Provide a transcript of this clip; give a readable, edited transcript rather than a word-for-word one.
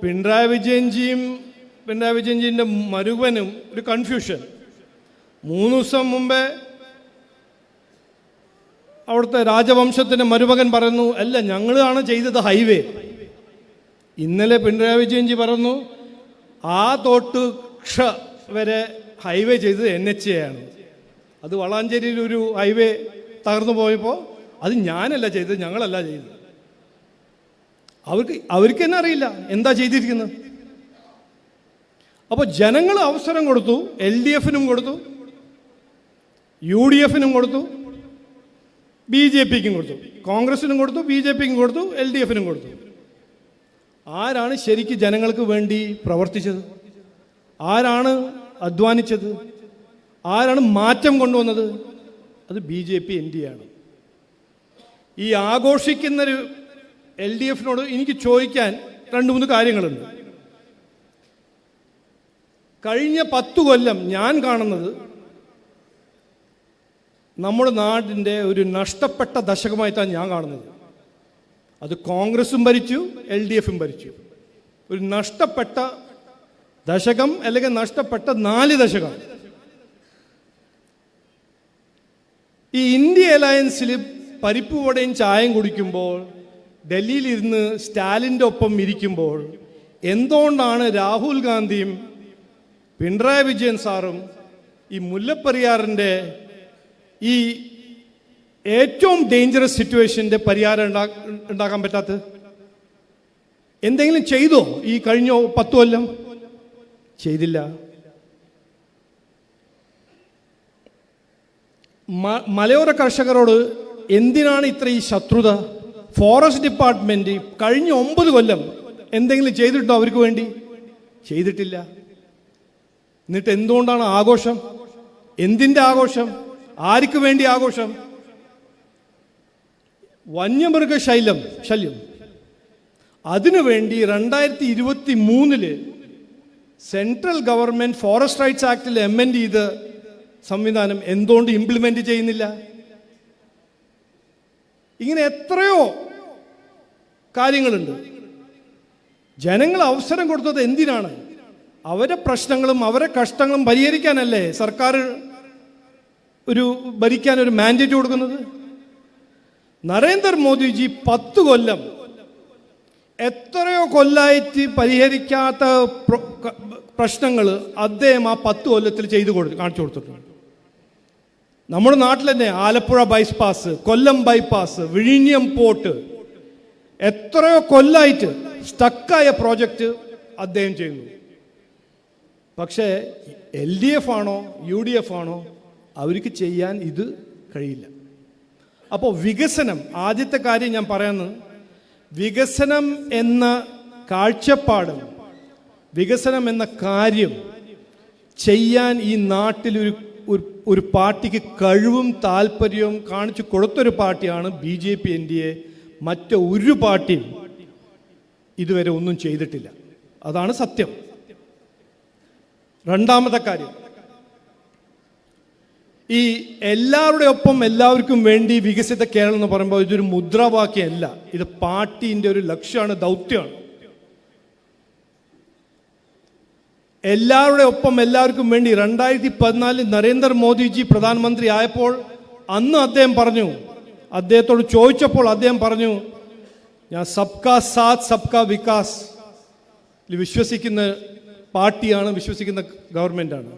പിണറായി വിജയൻജിൻ്റെ മരുവനും ഒരു കൺഫ്യൂഷൻ. 3 ദിവസം മുമ്പേ അവിടുത്തെ രാജവംശത്തിൻ്റെ മരുമകൻ പറയുന്നു, അല്ല ഞങ്ങളാണ് ചെയ്തത് ഹൈവേ. ഇന്നലെ പിണറായി വിജയൻജി പറഞ്ഞു ആ തൊട്ട് ക്ഷ വരെ ഹൈവേ ചെയ്തത് NHA ആണ്. അത് വളാഞ്ചേരിയിൽ ഒരു ഹൈവേ തകർന്നു പോയപ്പോൾ അത് ഞാനല്ല ചെയ്തത്, ഞങ്ങളല്ല ചെയ്തത്. അവർക്ക് തന്നെ അറിയില്ല എന്താ ചെയ്തിരിക്കുന്നത്. അപ്പോൾ ജനങ്ങൾ അവസരം കൊടുത്തു, LDFനും കൊടുത്തു, UDFനും കൊടുത്തു, BJPക്കും കൊടുത്തു, കോൺഗ്രസിനും കൊടുത്തു, BJPക്കും കൊടുത്തു, LDFനും കൊടുത്തു. ആരാണ് ശരിക്ക് ജനങ്ങൾക്ക് വേണ്ടി പ്രവർത്തിച്ചത്? ആരാണ് അധ്വാനിച്ചത്? ആരാണ് മാറ്റം കൊണ്ടുവന്നത്? അത് BJP NDA ആണ്. ഈ ആഘോഷിക്കുന്നൊരു LDFനോട് എനിക്ക് ചോദിക്കാൻ 2-3 കാര്യങ്ങളുണ്ട്. കഴിഞ്ഞ 10 കൊല്ലം ഞാൻ കാണുന്നത് നമ്മുടെ നാടിൻ്റെ ഒരു നഷ്ടപ്പെട്ട ദശകമായിട്ടാണ് ഞാൻ കാണുന്നത്. അത് കോൺഗ്രസും ഭരിച്ചു, LDFും ഭരിച്ചു. ഒരു നഷ്ടപ്പെട്ട ദശകം, അല്ലെങ്കിൽ നഷ്ടപ്പെട്ട 4 ദശകം. ഈ ഇന്ത്യ അലയൻസിൽ പരിപ്പ് വടയും ചായയും കുടിക്കുമ്പോൾ, ഡൽഹിയിലിരുന്ന് സ്റ്റാലിൻ്റെ ഒപ്പം ഇരിക്കുമ്പോൾ, എന്തുകൊണ്ടാണ് രാഹുൽ ഗാന്ധിയും പിണറായി വിജയൻ സാറും ഈ മുല്ലപ്പെരിയാറിൻ്റെ ഈ ഏറ്റവും ഡേഞ്ചറസ് സിറ്റുവേഷൻ്റെ പരിഹാരം ഉണ്ടാക്കാൻ പറ്റാത്തത്? എന്തെങ്കിലും ചെയ്തോ ഈ കഴിഞ്ഞ 10 കൊല്ലം? ചെയ്തില്ല. മലയോര കർഷകരോട് എന്തിനാണ് ഇത്ര ഈ ശത്രുത? ഫോറസ്റ്റ് ഡിപ്പാർട്ട്മെന്റ് കഴിഞ്ഞ 9 കൊല്ലം എന്തെങ്കിലും ചെയ്തിട്ടോ അവർക്ക് വേണ്ടി? ചെയ്തിട്ടില്ല. എന്നിട്ട് എന്തുകൊണ്ടാണ് ആഘോഷം? എന്തിൻ്റെ ആഘോഷം? ആർക്ക് വേണ്ടി ആഘോഷം? വന്യമൃഗ ശല്യം അതിനുവേണ്ടി 2023 സെൻട്രൽ ഗവൺമെന്റ് ഫോറസ്റ്റ് റൈറ്റ്സ് ആക്ടിൽ അമെൻഡ് ചെയ്ത സംവിധാനം എന്തുകൊണ്ട് ഇംപ്ലിമെന്റ് ചെയ്യുന്നില്ല? ഇങ്ങനെ എത്രയോ കാര്യങ്ങളുണ്ട്. ജനങ്ങൾ അവസരം കൊടുത്തത് എന്തിനാണ്? അവരെ പ്രശ്നങ്ങളും അവരെ കഷ്ടങ്ങളും പരിഹരിക്കാനല്ലേ സർക്കാർ ഭരിക്കാൻ ഒരു മാൻഡേറ്റ് കൊടുക്കുന്നത്? നരേന്ദ്രമോദിജി 10 കൊല്ലം എത്രയോ കൊല്ലായിട്ട് പരിഹരിക്കാത്ത പ്രശ്നങ്ങൾ അദ്ദേഹം ആ 10 കൊല്ലത്തിൽ കാണിച്ചു കൊടുത്തിട്ടുണ്ട്. നമ്മുടെ നാട്ടിൽ തന്നെ ആലപ്പുഴ ബൈപ്പാസ്, കൊല്ലം ബൈപ്പാസ്, വിഴിഞ്ഞം പോർട്ട്, എത്രയോ കൊല്ലായിട്ട് സ്റ്റക്കായ പ്രോജക്റ്റ് അദ്ദേഹം ചെയ്യുന്നു. പക്ഷേ LDF ആണോ UDF ആണോ, അവർക്ക് ചെയ്യാൻ ഇത് കഴിയില്ല. അപ്പോൾ വികസനം, ആദ്യത്തെ കാര്യം ഞാൻ പറയുന്നത്, വികസനം എന്ന കാഴ്ചപ്പാട്, വികസനം എന്ന കാര്യം ചെയ്യാൻ ഈ നാട്ടിൽ ഒരു പാർട്ടിക്ക് കഴിവും താല്പര്യവും കാണിച്ചു കൊടുത്തൊരു പാർട്ടിയാണ് BJP NDA. മറ്റൊരു പാർട്ടിയും ഇതുവരെ ഒന്നും ചെയ്തിട്ടില്ല. അതാണ് സത്യം. രണ്ടാമത്തെ കാര്യം, ഈ എല്ലാവരുടെ ഒപ്പം എല്ലാവർക്കും വേണ്ടി വികസിത കേരളം എന്ന് പറയുമ്പോൾ ഇതൊരു മുദ്രാവാക്യമല്ല, ഇത് പാർട്ടിൻ്റെ ഒരു ലക്ഷ്യമാണ്, ദൗത്യമാണ്. എല്ലാവരുടെ ഒപ്പം എല്ലാവർക്കും വേണ്ടി 2014 നരേന്ദ്രമോദിജി പ്രധാനമന്ത്രി ആയപ്പോൾ അന്ന് അദ്ദേഹം പറഞ്ഞു, അദ്ദേഹത്തോട് ചോദിച്ചപ്പോൾ അദ്ദേഹം പറഞ്ഞു, ഞാൻ സബ്കാ സാത്ത് സബ്കാ വികാസ് വിശ്വസിക്കുന്ന പാർട്ടിയാണ്, വിശ്വസിക്കുന്ന ഗവൺമെൻറ്റാണ്.